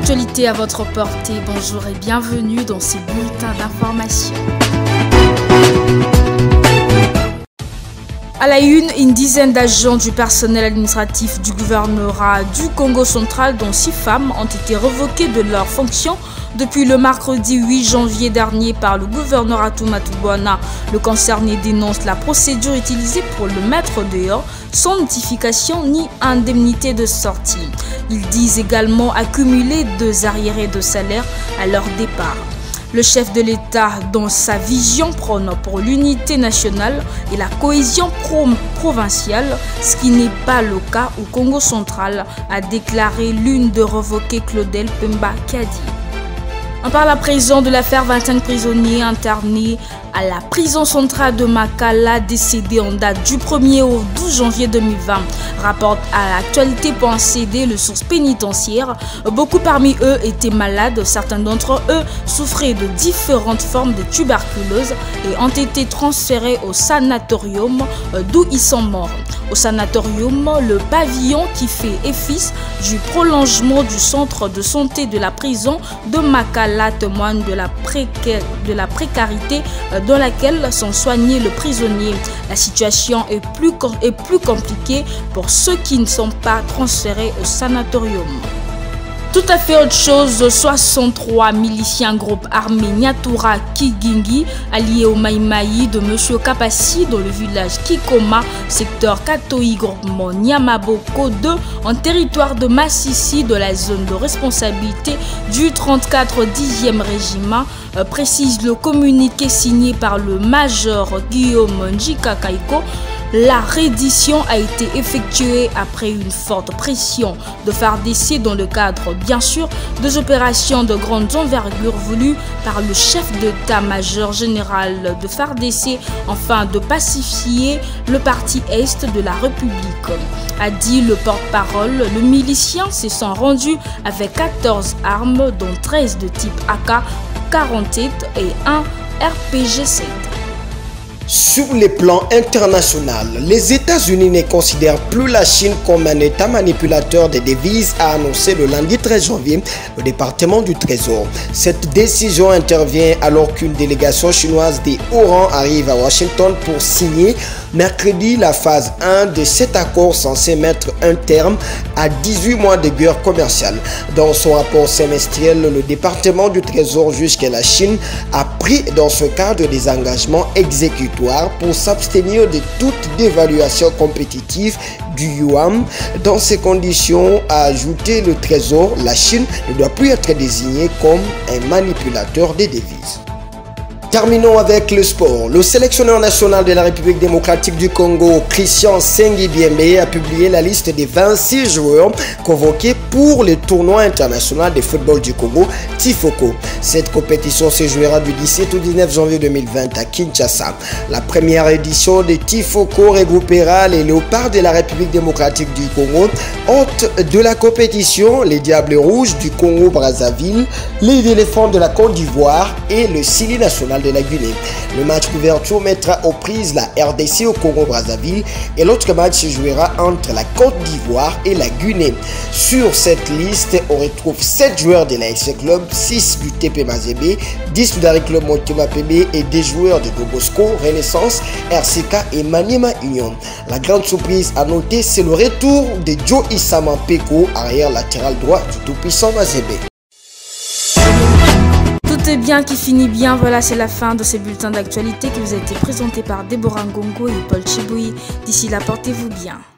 L'actualité à votre portée, bonjour et bienvenue dans ces bulletins d'information. À la une dizaine d'agents du personnel administratif du gouvernorat du Congo central, dont 6 femmes, ont été revoquées de leurs fonctions depuis le mercredi 8 janvier dernier par le gouverneur Atumatu Bwana. Le concerné dénonce la procédure utilisée pour le mettre dehors sans notification ni indemnité de sortie. Ils disent également accumuler 2 arriérés de salaire à leur départ. Le chef de l'État, dans sa vision, prône pour l'unité nationale et la cohésion provinciale, ce qui n'est pas le cas au Congo central, a déclaré l'une de revoquée Claudel Pemba Kadi. On parle à présent de l'affaire 25 prisonniers internés à la prison centrale de Makala, décédés en date du 1er au 12 janvier 2020. Rapporte à l'actualité.cd le source pénitentiaire. Beaucoup parmi eux étaient malades, certains d'entre eux souffraient de différentes formes de tuberculose et ont été transférés au sanatorium d'où ils sont morts. Au sanatorium, le pavillon qui fait office du prolongement du centre de santé de la prison de Makala témoigne de la précarité dans laquelle sont soignés les prisonniers. La situation est plus compliquée pour ceux qui ne sont pas transférés au sanatorium. Tout à fait autre chose, 63 miliciens groupe armé Nyatura Kigingi, alliés au Maïmaï de M. Kapassi dans le village Kikoma, secteur Katoi, groupement Nyamaboko 2, en territoire de Massissi, de la zone de responsabilité du 34 10e régiment, précise le communiqué signé par le major Guillaume Njika Kaiko. La reddition a été effectuée après une forte pression de FARDC dans le cadre, bien sûr, des opérations de grande envergure voulues par le chef d'état-major général de FARDC afin de pacifier le parti Est de la République. A dit le porte-parole, le milicien se sont rendus avec 14 armes, dont 13 de type AK-47 et 1 RPG-7. Sur le plan international, les États-Unis ne considèrent plus la Chine comme un État manipulateur des devises, a annoncé le lundi 13 janvier le département du Trésor. Cette décision intervient alors qu'une délégation chinoise des hauts rangs arrive à Washington pour signer mercredi la phase 1 de cet accord censé mettre un terme à 18 mois de guerre commerciale. Dans son rapport semestriel, le département du Trésor juge que la Chine a pris dans ce cadre des engagements exécutifs pour s'abstenir de toute dévaluation compétitive du yuan. Dans ces conditions, a ajouté le Trésor, la Chine ne doit plus être désignée comme un manipulateur des devises. Terminons avec le sport. Le sélectionneur national de la République démocratique du Congo, Christian Sengi Biembe, a publié la liste des 26 joueurs convoqués pour le tournoi international de football du Congo, Tifoko. Cette compétition se jouera du 17 au 19 janvier 2020 à Kinshasa. La première édition de Tifoko regroupera les Léopards de la République démocratique du Congo, hôte de la compétition, les Diables Rouges du Congo-Brazzaville, les Éléphants de la Côte d'Ivoire et le Sili national de la Guinée. Le match d'ouverture mettra aux prises la RDC au Congo-Brazzaville et l'autre match se jouera entre la Côte d'Ivoire et la Guinée. Sur cette liste, on retrouve 7 joueurs de la FC Club, 6 du TP Mazembe, 10 du Dari Club Motema PB et des joueurs de Bosco, Renaissance, RCK et Maniema Union. La grande surprise à noter, c'est le retour de Joe Isama Peko, arrière latéral droit du tout-puissant Mazembe. Tout est bien qui finit bien, voilà, c'est la fin de ces bulletins d'actualité qui vous a été présenté par Déborah Ngongo et Paul Chiboui. D'ici là, portez-vous bien.